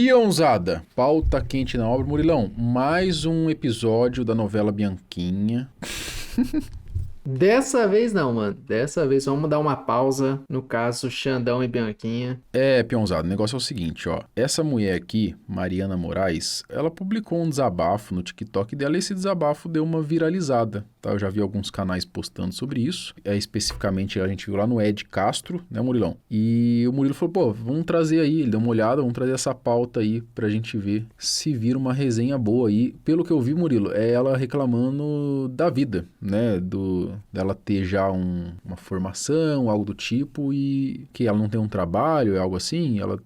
Peãozada, pauta quente na obra. Murilão, mais um episódio da novela Bianquinha. Dessa vez não, mano. Dessa vez vamos dar uma pausa no caso Xandão e Bianquinha. Peãozada, o negócio é o seguinte, ó. Essa mulher aqui, Mariana Moraes, ela publicou um desabafo no TikTok dela e esse desabafo deu uma viralizada, tá? Eu já vi alguns canais postando sobre isso. Especificamente, a gente viu lá no Ed Castro, né, Murilão? E o Murilo falou, pô, vamos trazer aí, ele deu uma olhada, vamos trazer essa pauta aí pra gente ver se vira uma resenha boa aí. Pelo que eu vi, Murilo, é ela reclamando da vida, né, dela ter já uma formação, algo do tipo, e que ela não tem um trabalho, é algo assim, ela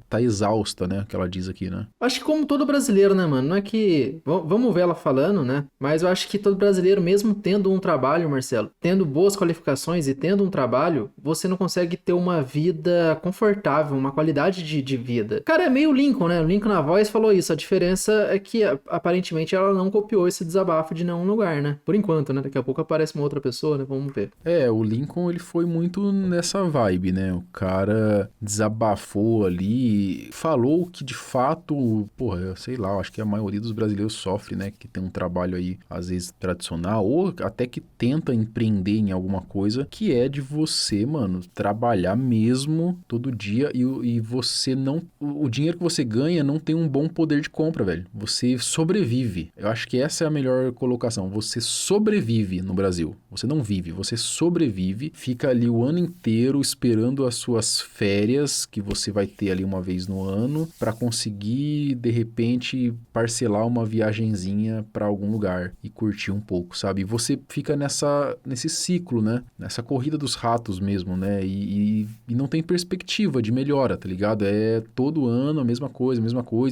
tá exausta, né, que ela diz aqui, né? Acho que como todo brasileiro, né, mano? Não é que... Vamos ver ela falando, né? Mas eu acho que todo brasileiro, mesmo tendo um trabalho, Marcelo, tendo boas qualificações e tendo um trabalho, você não consegue ter uma vida confortável, uma qualidade de vida. Cara, é meio Lincoln, né? O Lincoln na Voz falou isso. A diferença é que, aparentemente, ela não copiou esse desabafo de nenhum lugar, né? Por enquanto, né? Daqui a pouco aparece uma outra pessoa, né? Vamos ver. O Lincoln, ele foi muito nessa vibe, né? O cara desabafou ali, falou que de fato, porra, eu sei lá, eu acho que a maioria dos brasileiros sofre, né? Que tem um trabalho aí, às vezes, tradicional, ou até que tenta empreender em alguma coisa, que é de você, mano, trabalhar mesmo todo dia e você não... O dinheiro que você ganha não tem um bom poder de compra, velho. Você sobrevive. Eu acho que essa é a melhor colocação. Você sobrevive no Brasil. Você não vive, você sobrevive, fica ali o ano inteiro esperando as suas férias, que você vai ter ali uma vez no ano, para conseguir, de repente, parcelar uma viagenzinha para algum lugar e curtir um pouco, sabe? E você fica nesse ciclo, né? Nessa corrida dos ratos mesmo, né? E não tem perspectiva de melhora, tá ligado? É todo ano a mesma coisa,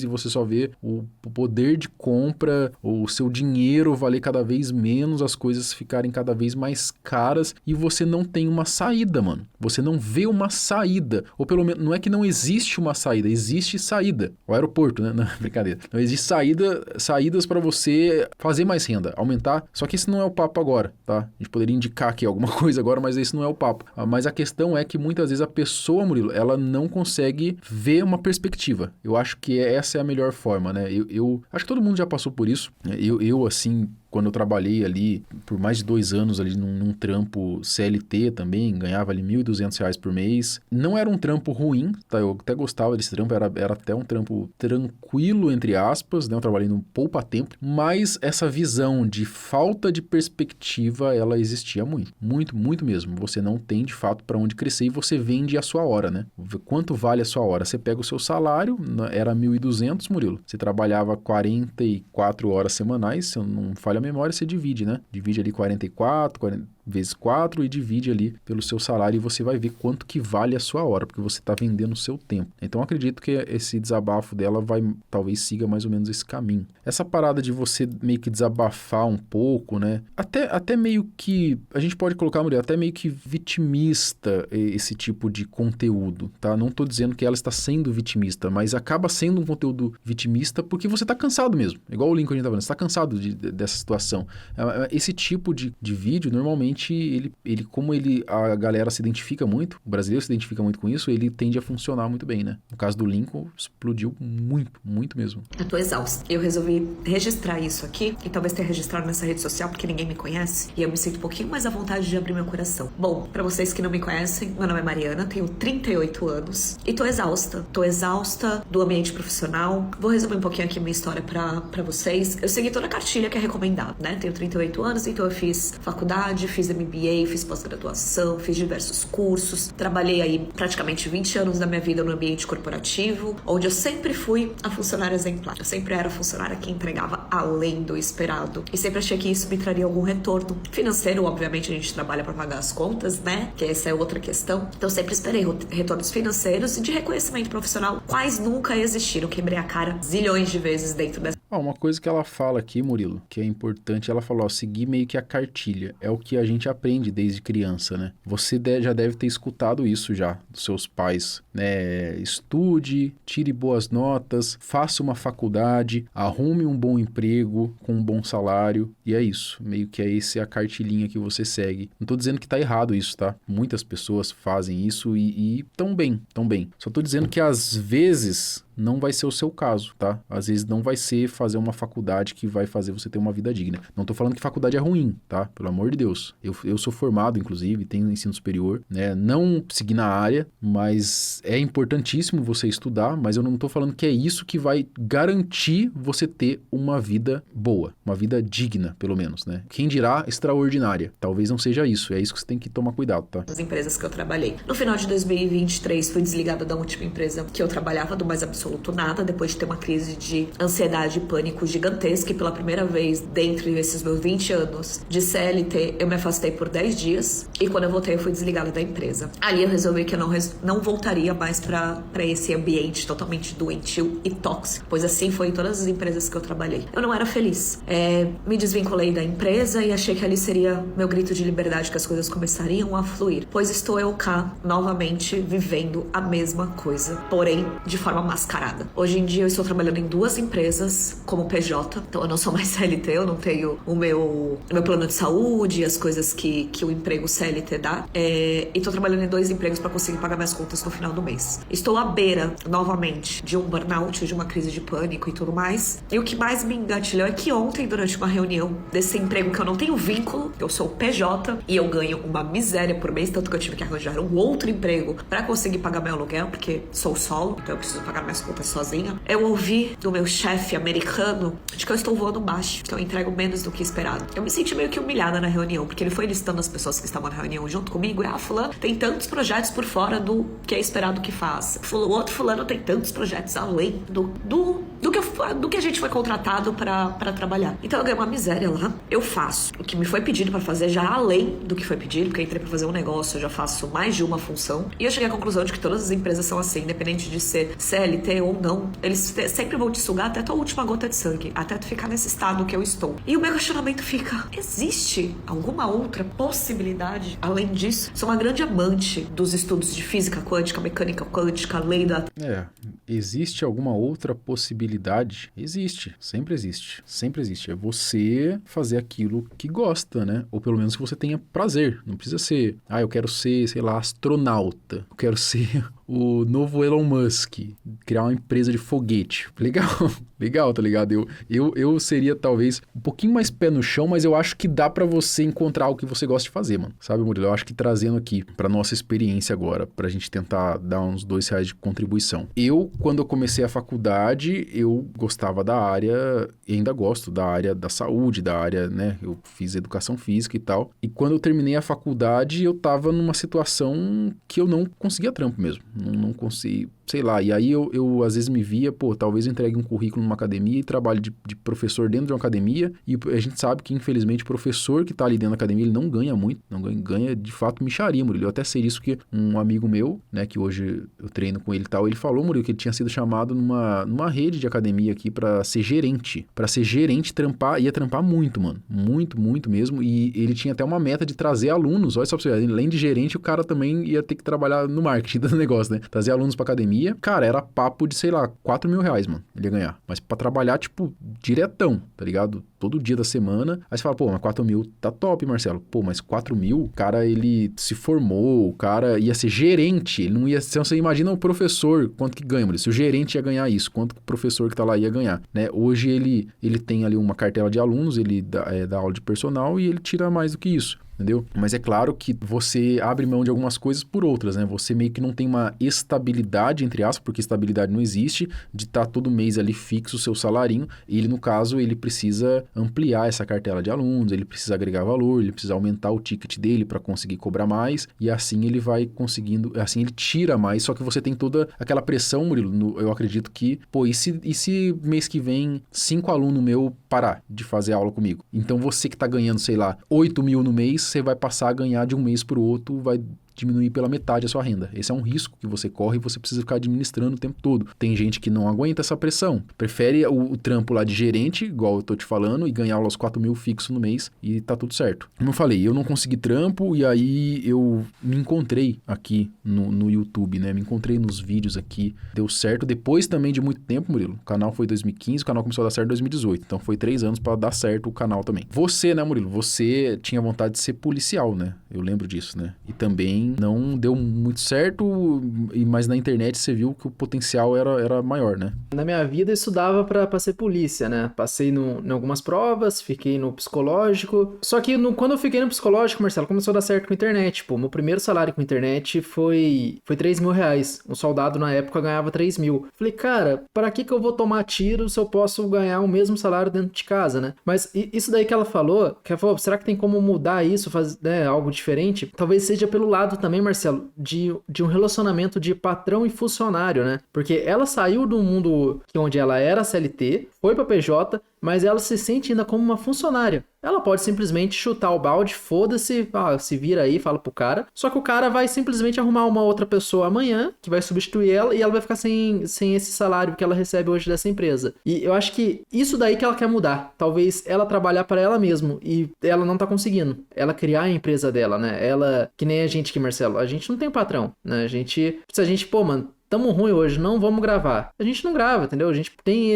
e você só vê o poder de compra, o seu dinheiro valer cada vez menos, as coisas ficarem cada vez mais caras e você não tem uma saída, mano. Você não vê uma saída. Ou pelo menos, não é que não existe uma saída, existe saída. O aeroporto, né? Não, brincadeira. Não existe saídas para você fazer mais renda, aumentar. Só que esse não é o papo agora, tá? A gente poderia indicar aqui alguma coisa agora, mas esse não é o papo. Mas a questão é que muitas vezes a pessoa, Murilo, ela não consegue ver uma perspectiva. Eu acho que essa é a melhor forma, né? Eu acho que todo mundo já passou por isso. Eu assim... Quando eu trabalhei ali por mais de 2 anos ali num trampo CLT também, ganhava ali R$ 1.200 por mês. Não era um trampo ruim, tá? Eu até gostava desse trampo, era até um trampo tranquilo, entre aspas, né? Eu trabalhei no poupa-tempo, mas essa visão de falta de perspectiva, ela existia muito, muito, muito mesmo. Você não tem, de fato, para onde crescer e você vende a sua hora, né? Quanto vale a sua hora? Você pega o seu salário, era 1.200, Murilo. Você trabalhava 44 horas semanais, se eu não falho a memória, você divide, né? Divide ali 40 vezes 4 e divide ali pelo seu salário e você vai ver quanto que vale a sua hora, porque você está vendendo o seu tempo. Então, acredito que esse desabafo dela talvez siga mais ou menos esse caminho. Essa parada de você meio que desabafar um pouco, né? Até meio que, a gente pode colocar, Murilo, até meio que vitimista esse tipo de conteúdo, tá? Não tô dizendo que ela está sendo vitimista, mas acaba sendo um conteúdo vitimista porque você tá cansado mesmo. Igual o Lincoln a gente tá falando, você tá cansado dessa situação. Esse tipo de vídeo, normalmente, como a galera se identifica muito, o brasileiro se identifica muito com isso, ele tende a funcionar muito bem, né? No caso do Lincoln, explodiu muito, muito mesmo. Eu tô exausta. Eu resolvi registrar isso aqui, e talvez ter registrado nessa rede social, porque ninguém me conhece, e eu me sinto um pouquinho mais à vontade de abrir meu coração. Bom, pra vocês que não me conhecem, meu nome é Mariana, tenho 38 anos, e tô exausta. Tô exausta do ambiente profissional. Vou resumir um pouquinho aqui minha história pra vocês. Eu segui toda a cartilha que é recomendada, né? Tenho 38 anos, então eu fiz faculdade, fiz MBA, fiz pós-graduação, fiz diversos cursos. Trabalhei aí praticamente 20 anos da minha vida no ambiente corporativo, onde eu sempre fui a funcionária exemplar. Eu sempre era a funcionária que entregava além do esperado. E sempre achei que isso me traria algum retorno financeiro. Obviamente, a gente trabalha para pagar as contas, né? Que essa é outra questão. Então, eu sempre esperei retornos financeiros e de reconhecimento profissional, quais nunca existiram. Quebrei a cara zilhões de vezes dentro dessa. Uma coisa que ela fala aqui, Murilo, que é importante, ela falou, seguir meio que a cartilha. É o que a gente aprende desde criança, né? Você já deve ter escutado isso já, dos seus pais, né? Estude, tire boas notas, faça uma faculdade, arrume um bom emprego com um bom salário, e é isso. Meio que essa é a cartilhinha que você segue. Não tô dizendo que tá errado isso, tá? Muitas pessoas fazem isso e tão bem. Só tô dizendo que às vezes não vai ser o seu caso, tá? Às vezes não vai ser fazer uma faculdade que vai fazer você ter uma vida digna. Não tô falando que faculdade é ruim, tá? Pelo amor de Deus. Eu sou formado, inclusive, tenho ensino superior, né? Não segui na área, mas é importantíssimo você estudar, mas eu não tô falando que é isso que vai garantir você ter uma vida boa, uma vida digna, pelo menos, né? Quem dirá extraordinária. Talvez não seja isso, é isso que você tem que tomar cuidado, tá? As empresas que eu trabalhei. No final de 2023, fui desligada da última empresa que eu trabalhava, do mais absoluto nada, depois de ter uma crise de ansiedade e pânico gigantesca, e pela primeira vez, dentre esses meus 20 anos de CLT, eu me afastei por 10 dias, e quando eu voltei, eu fui desligada da empresa. Ali eu resolvi que eu não voltaria mais pra esse ambiente totalmente doentio e tóxico, pois assim foi em todas as empresas que eu trabalhei. Eu não era feliz. Me desvinculei da empresa e achei que ali seria meu grito de liberdade, que as coisas começariam a fluir, pois estou eu cá, novamente, vivendo a mesma coisa, porém, de forma mascarada. Hoje em dia, eu estou trabalhando em 2 empresas como PJ, então eu não sou mais CLT, eu não tenho o meu plano de saúde, as coisas que o emprego CLT dá, e estou trabalhando em 2 empregos para conseguir pagar minhas contas no final do mês. Estou à beira, novamente, de um burnout, de uma crise de pânico e tudo mais, e o que mais me engatilhou é que ontem, durante uma reunião desse emprego que eu não tenho vínculo, eu sou PJ e eu ganho uma miséria por mês, tanto que eu tive que arranjar um outro emprego para conseguir pagar meu aluguel, porque sou solo, então eu preciso pagar minhas contas sozinha. Eu ouvi do meu chefe americano de que eu estou voando baixo, que eu entrego menos do que esperado. Eu me senti meio que humilhada na reunião, porque ele foi listando as pessoas que estavam na reunião junto comigo, e fulano tem tantos projetos por fora do que é esperado que faça. O outro fulano tem tantos projetos além do que a gente foi contratado para trabalhar. Então eu ganhei uma miséria lá. Eu faço o que me foi pedido para fazer, já além do que foi pedido, porque eu entrei para fazer um negócio, eu já faço mais de uma função. E eu cheguei à conclusão de que todas as empresas são assim, independente de ser CLT ou não, eles sempre vão te sugar até a tua última gota de sangue, até tu ficar nesse estado que eu estou. E o meu questionamento fica: existe alguma outra possibilidade além disso? Sou uma grande amante dos estudos de física quântica, mecânica quântica, lei da... Existe alguma outra possibilidade? Existe, sempre existe, sempre existe. É você fazer aquilo que gosta, né? Ou pelo menos que você tenha prazer. Não precisa ser, eu quero ser, sei lá, astronauta. Eu quero ser o novo Elon Musk, criar uma empresa de foguete. Legal, legal, tá ligado? Eu seria talvez um pouquinho mais pé no chão, mas eu acho que dá pra você encontrar o que você gosta de fazer, mano. Sabe, Murilo? Eu acho que trazendo aqui pra nossa experiência agora, pra gente tentar dar uns R$2 de contribuição. Quando eu comecei a faculdade, eu gostava da área, e ainda gosto da área da saúde, da área, né? Eu fiz educação física e tal. E quando eu terminei a faculdade, eu tava numa situação que eu não conseguia trampo mesmo. Não consegui, sei lá. E aí eu às vezes me via, talvez eu entregue um currículo numa academia e trabalhe de professor dentro de uma academia. E a gente sabe que, infelizmente, o professor que tá ali dentro da academia, ele não ganha muito. Não ganha de fato mixaria, Murilo. Eu até sei isso que um amigo meu, né, que hoje eu treino com ele e tal, ele falou, Murilo, que ele tinha sido chamado numa rede de academia aqui pra ser gerente. Pra ser gerente, ia trampar muito, mano. Muito, muito mesmo. E ele tinha até uma meta de trazer alunos. Olha só pra você ver, além de gerente, o cara também ia ter que trabalhar no marketing do negócio, né? Trazer alunos pra academia. Cara, era papo de, sei lá, R$4.000, mano, ele ia ganhar. Mas pra trabalhar, tipo, diretão, tá ligado? Todo dia da semana. Aí você fala, mas 4 mil tá top, Marcelo. Mas 4 mil, o cara, ele se formou, o cara ia ser gerente, ele não ia ser... Você imagina o professor, quanto que ganha, se o gerente ia ganhar isso, quanto que o professor que tá lá ia ganhar, né? Hoje ele tem ali uma cartela de alunos, ele dá aula de personal e ele tira mais do que isso. Entendeu? Mas é claro que você abre mão de algumas coisas por outras, né? Você meio que não tem uma estabilidade, entre aspas, porque estabilidade não existe, de estar todo mês ali fixo o seu salarinho. Ele, no caso, ele precisa ampliar essa cartela de alunos, ele precisa agregar valor, ele precisa aumentar o ticket dele para conseguir cobrar mais, e assim ele vai conseguindo, assim ele tira mais, só que você tem toda aquela pressão, Murilo, eu acredito que, e se mês que vem 5 alunos meu parar de fazer aula comigo? Então você que tá ganhando, sei lá, 8 mil no mês, você vai passar a ganhar de um mês para o outro, vai diminuir pela metade a sua renda. Esse é um risco que você corre e você precisa ficar administrando o tempo todo. Tem gente que não aguenta essa pressão. Prefere o trampo lá de gerente, igual eu tô te falando, e ganhar lá os 4 mil fixo no mês e tá tudo certo. Como eu falei, eu não consegui trampo e aí eu me encontrei aqui no YouTube, né? Me encontrei nos vídeos aqui. Deu certo. Depois também de muito tempo, Murilo. O canal foi 2015, o canal começou a dar certo em 2018. Então foi 3 anos para dar certo o canal também. Você, né, Murilo? Você tinha vontade de ser policial, né? Eu lembro disso, né? E também também não deu muito certo, mas na internet você viu que o potencial era maior, né? Na minha vida, eu estudava pra ser polícia, né? Passei em algumas provas, fiquei no psicológico. Só que quando eu fiquei no psicológico, Marcelo, começou a dar certo com a internet. Pô, meu primeiro salário com a internet foi 3 mil reais. Um soldado na época ganhava 3 mil. Falei, cara, para que eu vou tomar tiro se eu posso ganhar o mesmo salário dentro de casa, né? Mas isso daí que ela falou, será que tem como mudar isso, fazer, né, algo diferente? Talvez seja pelo lado também, Marcelo, de um relacionamento de patrão e funcionário, né? Porque ela saiu do mundo onde ela era CLT, foi pra PJ, mas ela se sente ainda como uma funcionária. Ela pode simplesmente chutar o balde, foda-se, se vira aí, fala pro cara. Só que o cara vai simplesmente arrumar uma outra pessoa amanhã, que vai substituir ela, e ela vai ficar sem esse salário que ela recebe hoje dessa empresa. E eu acho que isso daí que ela quer mudar. Talvez ela trabalhar para ela mesma, e ela não tá conseguindo. Ela criar a empresa dela, né? Ela, que nem a gente aqui, Marcelo, a gente não tem patrão, né? Se a gente, pô, mano, tamo ruim hoje, não vamos gravar. A gente não grava, entendeu? A gente tem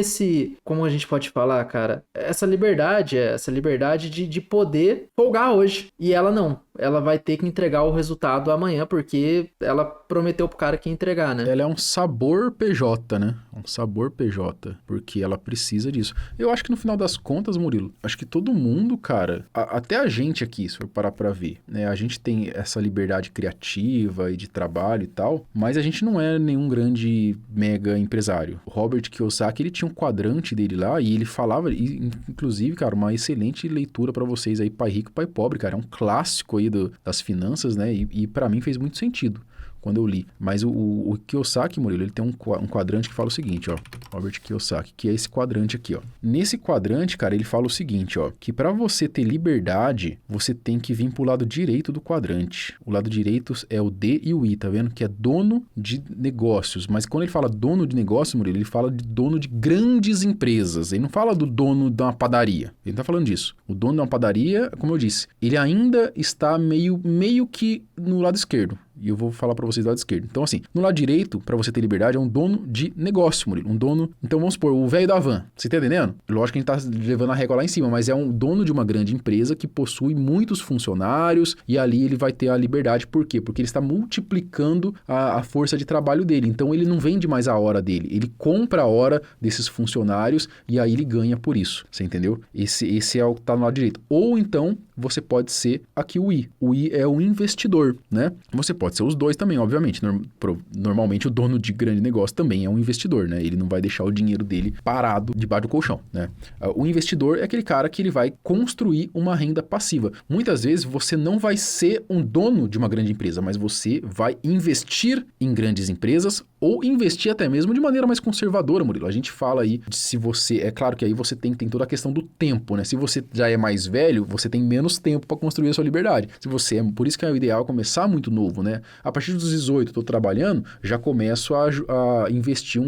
como a gente pode falar, cara, essa liberdade de poder folgar hoje. E ela não. Ela vai ter que entregar o resultado amanhã, porque ela prometeu pro cara que ia entregar, né? Ela é um sabor PJ, né? Um sabor PJ, porque ela precisa disso. Eu acho que no final das contas, Murilo, acho que todo mundo, cara, até a gente aqui, se for parar pra ver, né? A gente tem essa liberdade criativa e de trabalho e tal, mas a gente não é nenhum grande mega empresário. O Robert Kiyosaki, ele tinha um quadrante dele lá e ele falava, inclusive, cara, uma excelente leitura pra vocês aí, Pai Rico, Pai Pobre, cara, é um clássico aí das finanças, né? E para mim fez muito sentido quando eu li. Mas o Kiyosaki, Murilo, ele tem um quadrante que fala o seguinte, ó. Robert Kiyosaki, que é esse quadrante aqui, ó. Nesse quadrante, cara, ele fala o seguinte, ó. Que para você ter liberdade, você tem que vir pro lado direito do quadrante. O lado direito é o D e o I, tá vendo? Que é dono de negócios. Mas quando ele fala dono de negócio, Murilo, ele fala de dono de grandes empresas. Ele não fala do dono de uma padaria. Ele não tá falando disso. O dono de uma padaria, como eu disse, ele ainda está meio que no lado esquerdo. E eu vou falar para vocês do lado esquerdo. Então, assim, no lado direito, para você ter liberdade, é um dono de negócio, Murilo. Um dono... Então, vamos supor, o velho da van. Você tá entendendo? Lógico que a gente tá levando a régua lá em cima, mas é um dono de uma grande empresa que possui muitos funcionários e ali ele vai ter a liberdade. Por quê? Porque ele está multiplicando a força de trabalho dele. Então, ele não vende mais a hora dele. Ele compra a hora desses funcionários e aí ele ganha por isso. Você entendeu? Esse é o que tá no lado direito. Ou então, você pode ser aqui o I. O I é o investidor, né? Você pode ser os dois também, obviamente. Normalmente o dono de grande negócio também é um investidor, né? Ele não vai deixar o dinheiro dele parado debaixo do colchão, né? O investidor é aquele cara que ele vai construir uma renda passiva. Muitas vezes você não vai ser um dono de uma grande empresa, mas você vai investir em grandes empresas ou investir até mesmo de maneira mais conservadora, Murilo. A gente fala aí de se você... É claro que aí você tem toda a questão do tempo, né? Se você já é mais velho, você tem menos tempo para construir a sua liberdade. Por isso que é o ideal começar muito novo, né? A partir dos 18, estou trabalhando, já começo a investir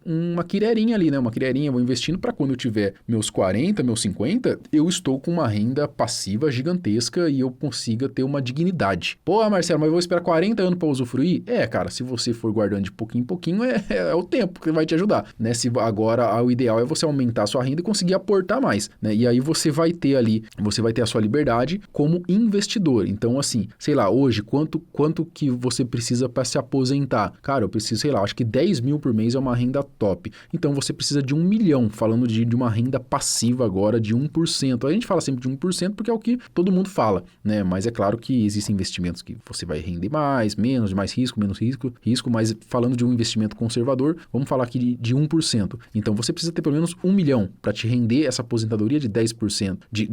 uma quirerinha ali, né? Uma quirerinha, vou investindo para quando eu tiver meus 40, meus 50, eu estou com uma renda passiva gigantesca e eu consiga ter uma dignidade. Pô, Marcelo, mas eu vou esperar 40 anos para usufruir? Cara, se você for guardando de pouquinho em pouquinho, é o tempo que vai te ajudar, né? Se agora o ideal é você aumentar a sua renda e conseguir aportar mais, né? E aí você vai ter a sua liberdade como investidor. Então, assim, sei lá, hoje, quanto que você precisa para se aposentar? Cara, eu preciso, sei lá, acho que 10 mil por mês é uma renda top. Então, você precisa de 1 milhão, falando de uma renda passiva agora de 1%. A gente fala sempre de 1% porque é o que todo mundo fala, né? Mas é claro que existem investimentos que você vai render mais, menos, mais risco, menos risco, mas falando de um investimento conservador, vamos falar aqui de 1%. Então, você precisa ter pelo menos 1 milhão para te render essa aposentadoria de 10%, de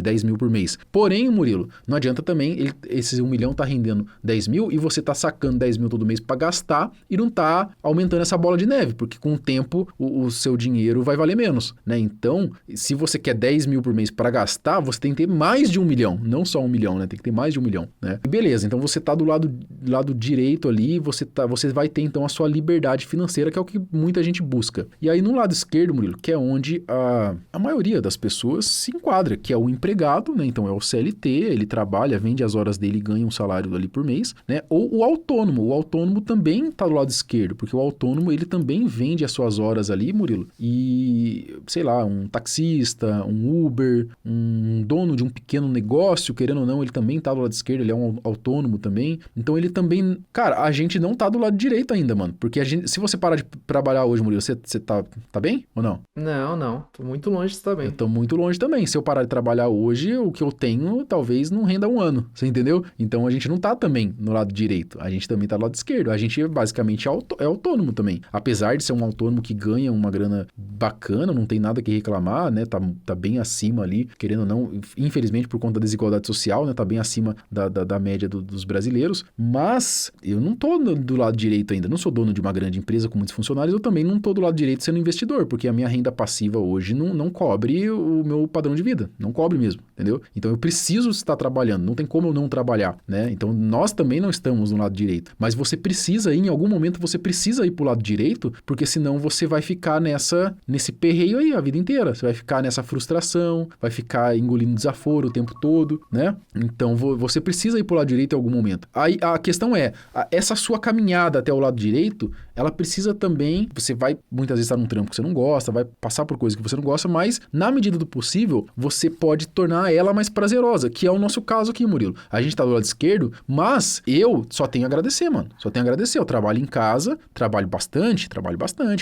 10 mil por mês. Porém, Murilo, não adianta também esse 1 milhão tá rendendo 10 mil e você tá sacando 10 mil todo mês para gastar e não tá aumentando essa bola de neve, porque com o tempo o seu dinheiro vai valer menos, né? Então, se você quer 10 mil por mês para gastar, você tem que ter mais de 1 milhão, não só 1 milhão, né? Tem que ter mais de 1 milhão, né? E beleza, então você tá do lado direito ali, você vai ter então a sua liberdade financeira, que é o que muita gente busca. E aí no lado esquerdo, Murilo, que é onde a maioria das pessoas se enquadra, que é o empregado, né? Então é o CLT, ele trabalha, vende as horas dele e ganha um salário ali por mês, mês, né? Ou o autônomo. O autônomo também tá do lado esquerdo, porque o autônomo, ele também vende as suas horas ali, Murilo, e, sei lá, um taxista, um Uber, um dono de um pequeno negócio, querendo ou não, ele também tá do lado esquerdo, ele é um autônomo também. Então ele também... Cara, a gente não tá do lado direito ainda, mano, porque a gente, se você parar de trabalhar hoje, Murilo, você tá bem ou não? Não. Tô muito longe de estar bem. Eu tô muito longe também. Se eu parar de trabalhar hoje, o que eu tenho talvez não renda um ano, você entendeu? Então a gente não tá também no lado direito, a gente também tá do lado esquerdo. A gente basicamente é autônomo também. Apesar de ser um autônomo que ganha uma grana bacana, não tem nada que reclamar, né? Tá bem acima ali, querendo ou não, infelizmente por conta da desigualdade social, né? Tá bem acima da média dos brasileiros, mas eu não tô do lado direito ainda. Não sou dono de uma grande empresa com muitos funcionários, eu também não tô do lado direito sendo investidor, porque a minha renda passiva hoje não cobre o meu padrão de vida, não cobre mesmo, entendeu? Então eu preciso estar trabalhando, não tem como eu não trabalhar, né? Então nós também não estamos no lado direito, mas você precisa ir, em algum momento você precisa ir pro lado direito, porque senão você vai ficar nesse perreio aí a vida inteira, você vai ficar nessa frustração, vai ficar engolindo desaforo o tempo todo, né? Então você precisa ir pro lado direito em algum momento. Aí a questão é, essa sua caminhada até o lado direito, ela precisa também, você vai muitas vezes estar num trampo que você não gosta, vai passar por coisas que você não gosta, mas na medida do possível, você pode tornar ela mais prazerosa, que é o nosso caso aqui, Murilo. A gente tá do lado esquerdo, mas eu só tenho a agradecer, mano. Só tenho a agradecer. Eu trabalho em casa, trabalho bastante,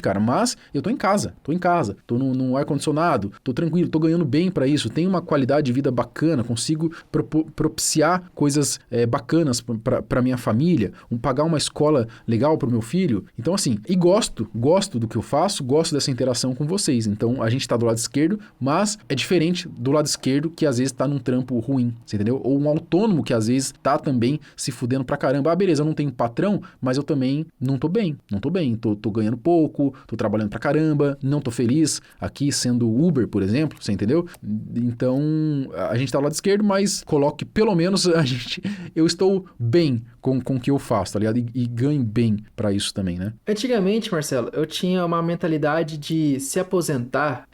cara, mas eu tô em casa, tô num ar-condicionado, tô tranquilo, tô ganhando bem pra isso, tenho uma qualidade de vida bacana, consigo propiciar coisas bacanas pra minha família, pagar uma escola legal pro meu filho. Então, assim, e gosto do que eu faço, gosto dessa interação com vocês. Então, a gente tá do lado esquerdo, mas é diferente do lado esquerdo que às vezes tá num trampo ruim, você entendeu? Ou um autônomo que às vezes tá também se fudendo pra caramba. Ah, beleza, eu não tenho patrão, mas eu também não tô bem. Tô ganhando pouco, tô trabalhando pra caramba, não tô feliz aqui sendo Uber, por exemplo, você entendeu? Então, a gente tá do lado esquerdo, mas coloque pelo menos eu estou bem com o que eu faço, tá ligado? E ganho bem pra isso também, né? Antigamente, Marcelo, eu tinha uma mentalidade de se aposentar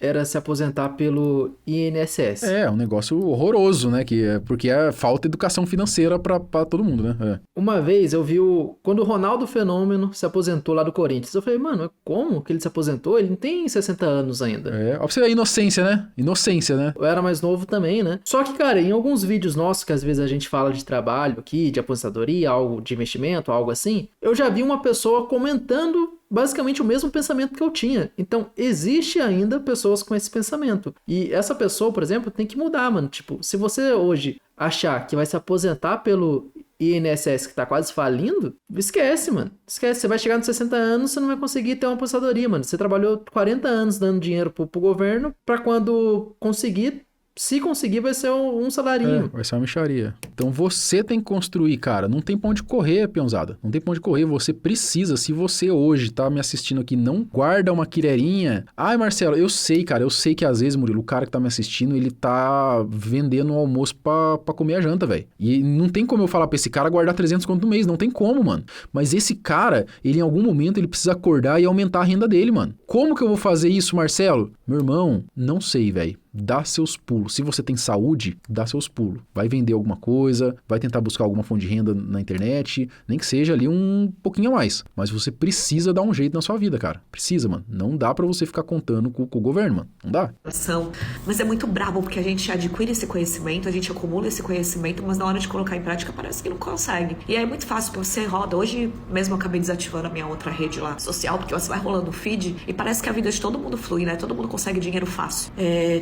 pelo INSS. É um negócio horroroso, né? Porque falta educação financeira pra todo mundo, né? Uma vez eu vi quando o Ronaldo Fenômeno se aposentou lá do Corinthians, eu falei, mano, como que ele se aposentou? Ele não tem 60 anos ainda. Ó, pra você ver a inocência, né? Eu era mais novo também, né? Só que, cara, em alguns vídeos nossos, que às vezes a gente fala de trabalho aqui, de aposentadoria, algo de investimento, algo assim, eu já vi uma pessoa comentando basicamente o mesmo pensamento que eu tinha. Então, existe ainda pessoas com esse pensamento. E essa pessoa, por exemplo, tem que mudar, mano. Tipo, se você hoje achar que vai se aposentar pelo INSS que tá quase falindo, esquece, mano. Esquece. Você vai chegar nos 60 anos, você não vai conseguir ter uma aposentadoria, mano. Você trabalhou 40 anos dando dinheiro pro governo pra quando conseguir... Se conseguir, vai ser um salarinho. Vai ser uma mixaria. Então você tem que construir, cara. Não tem pra onde correr, peãozada. Não tem pra onde correr. Você precisa. Se você hoje tá me assistindo aqui, não guarda uma quilherinha. Ai, Marcelo, eu sei, cara. Eu sei que às vezes, Murilo, o cara que tá me assistindo, ele tá vendendo um almoço pra comer a janta, velho. E não tem como eu falar pra esse cara guardar 300 conto no mês. Não tem como, mano. Mas esse cara, ele em algum momento, ele precisa acordar e aumentar a renda dele, mano. Como que eu vou fazer isso, Marcelo? Meu irmão, não sei, velho. Dá seus pulos. Se você tem saúde, dá seus pulos. Vai vender alguma coisa, vai tentar buscar alguma fonte de renda na internet, nem que seja ali um pouquinho a mais. Mas você precisa dar um jeito na sua vida, cara. Precisa, mano. Não dá pra você ficar contando com o governo, mano. Não dá. Mas é muito brabo, porque a gente adquire esse conhecimento, a gente acumula esse conhecimento, mas na hora de colocar em prática parece que não consegue. E aí é muito fácil, porque você roda. Hoje mesmo eu acabei desativando a minha outra rede lá, social, porque você vai rolando o feed e parece que a vida de todo mundo flui, né? Todo mundo consegue dinheiro fácil.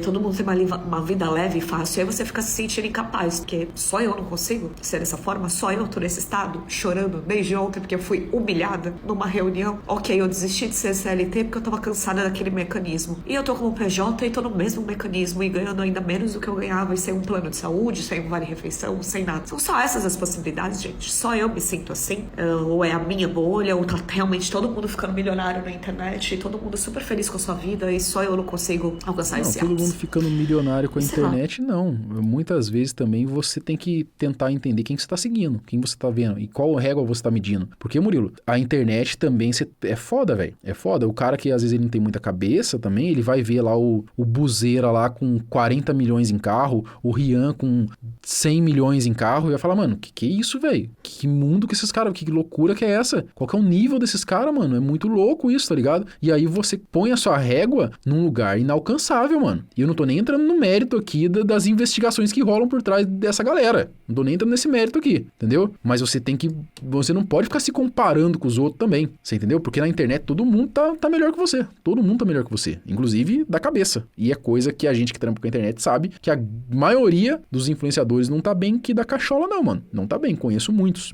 Todo mundo tem uma vida leve e fácil. E aí você fica se sentindo incapaz, porque só eu não consigo ser dessa forma, só eu tô nesse estado, chorando desde ontem porque eu fui humilhada numa reunião. Ok, eu desisti de ser CLT porque eu tava cansada daquele mecanismo. E eu tô como PJ e tô no mesmo mecanismo e ganhando ainda menos do que eu ganhava e sem um plano de saúde, sem um vale-refeição, sem nada. São só essas as possibilidades, gente. Só eu me sinto assim. Ou é a minha bolha, ou tá realmente todo mundo ficando milionário na internet e todo mundo super feliz com a sua vida e só eu não consigo alcançar esse ápice. ficando milionário com a Sei lá. internet, não. Muitas vezes também você tem que tentar entender quem que você tá seguindo, quem você tá vendo e qual régua você tá medindo. Porque, Murilo, a internet também é foda, velho. É foda. O cara que às vezes ele não tem muita cabeça também, ele vai ver lá o Buzeira lá com 40 milhões em carro, o Rian com 100 milhões em carro e vai falar, mano, que é isso, velho? Que mundo que esses caras, que loucura que é essa? Qual que é o nível desses caras, mano? É muito louco isso, tá ligado? E aí você põe a sua régua num lugar inalcançável, mano. E eu não tô nem entrando no mérito aqui das investigações que rolam por trás dessa galera. Não tô nem entrando nesse mérito aqui, entendeu? Mas você não pode ficar se comparando com os outros também, você entendeu? Porque na internet todo mundo tá melhor que você. Todo mundo tá melhor que você, inclusive da cabeça. E é coisa que a gente que trampa com a internet sabe que a maioria dos influenciadores não tá bem que da cachola não, mano. Não tá bem. Conheço muitos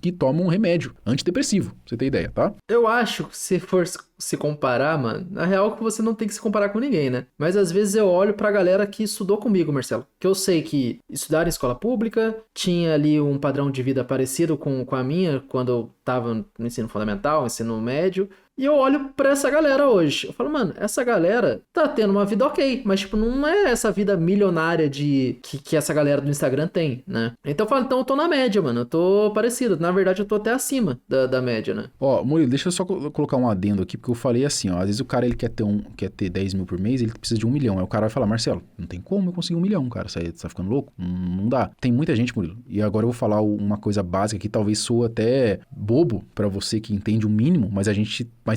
que tomam remédio antidepressivo, pra você ter ideia, tá? Eu acho que se for se comparar, mano, na real que você não tem que se comparar com ninguém, né? Mas às vezes eu olho pra galera que estudou comigo, Marcelo. Que eu sei que estudaram em escola pública, tinha ali um padrão de vida parecido com a minha quando eu tava no ensino fundamental, ensino médio. E eu olho pra essa galera hoje. Eu falo, mano, essa galera tá tendo uma vida ok, mas, tipo, não é essa vida milionária que essa galera do Instagram tem, né? Então eu falo, então eu tô na média, mano. Eu tô parecido. Na verdade, eu tô até acima da média, né? Ó, Murilo, deixa eu só colocar um adendo aqui, porque eu falei assim, ó. Às vezes o cara, ele quer ter 10 mil por mês, ele precisa de 1 milhão. Aí o cara vai falar, Marcelo, não tem como eu conseguir 1 milhão, cara. Você tá ficando louco? Não dá. Tem muita gente, Murilo. E agora eu vou falar uma coisa básica que talvez soa até bobo pra você que entende o mínimo, mas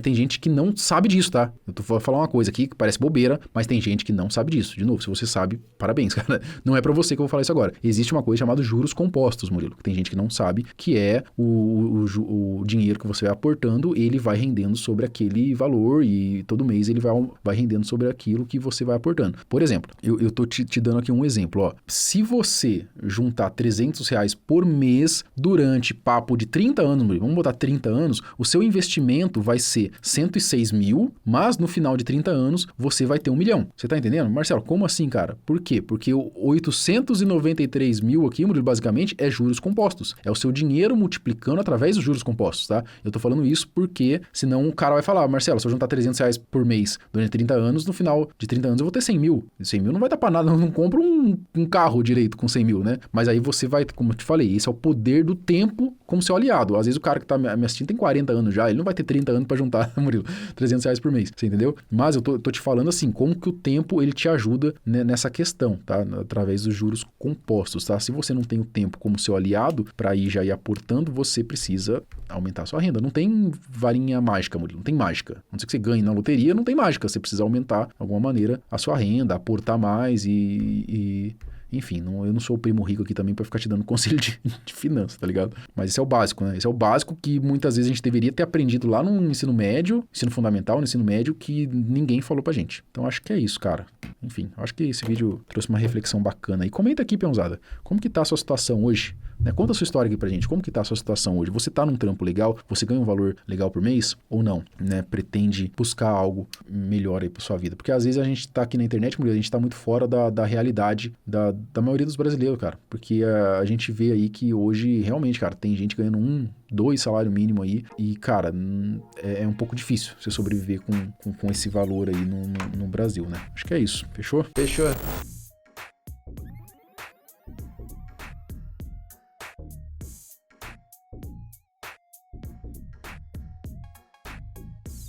tem gente que não sabe disso, tá? Eu vou falar uma coisa aqui que parece bobeira, mas tem gente que não sabe disso. De novo, se você sabe, parabéns, cara. Não é pra você que eu vou falar isso agora. Existe uma coisa chamada juros compostos, Murilo, que tem gente que não sabe, que é o dinheiro que você vai aportando, ele vai rendendo sobre aquele valor e todo mês ele vai rendendo sobre aquilo que você vai aportando. Por exemplo, eu tô te dando aqui um exemplo, ó. Se você juntar R$300 por mês durante papo de 30 anos, Murilo, vamos botar 30 anos, o seu investimento vai ser 106 mil, mas no final de 30 anos você vai ter 1 milhão. Você tá entendendo? Marcelo, como assim, cara? Por quê? Porque o 893 mil aqui, Murilo, basicamente é juros compostos. É o seu dinheiro multiplicando através dos juros compostos, tá? Eu tô falando isso porque senão o cara vai falar, Marcelo, se eu juntar R$300 por mês durante 30 anos, no final de 30 anos eu vou ter 100 mil. 100 mil não vai dar pra nada, eu não compro um carro direito com 100 mil, né? Mas aí você vai, como eu te falei, esse é o poder do tempo como seu aliado. Às vezes o cara que tá me assistindo tem 40 anos já, ele não vai ter 30 anos pra juntar, Murilo, R$300 por mês, você entendeu? Mas eu tô te falando assim, como que o tempo ele te ajuda, né, nessa questão, tá? Através dos juros compostos, tá? Se você não tem o tempo como seu aliado para já ir aportando, você precisa aumentar a sua renda. Não tem varinha mágica, Murilo, não tem mágica. A não ser que você ganhe na loteria, não tem mágica. Você precisa aumentar, de alguma maneira, a sua renda, aportar mais enfim, eu não sou o primo rico aqui também pra ficar te dando conselho de finanças, tá ligado? Mas esse é o básico, né? Esse é o básico que muitas vezes a gente deveria ter aprendido lá no ensino médio, ensino fundamental, no ensino médio, que ninguém falou pra gente. Então acho que é isso, cara. Enfim, acho que esse vídeo trouxe uma reflexão bacana. E comenta aqui, peãozada, como que tá a sua situação hoje? Né? Conta a sua história aqui pra gente. Como que tá a sua situação hoje? Você tá num trampo legal? Você ganha um valor legal por mês? Ou não? Né? Pretende buscar algo melhor aí pra sua vida? Porque às vezes a gente tá aqui na internet, a gente tá muito fora da realidade da maioria dos brasileiros, cara. Porque a gente vê aí que hoje, realmente, cara, tem gente ganhando 2 salário mínimo aí. E, cara, é um pouco difícil você sobreviver com esse valor aí no Brasil, né? Acho que é isso. Fechou? Fechou.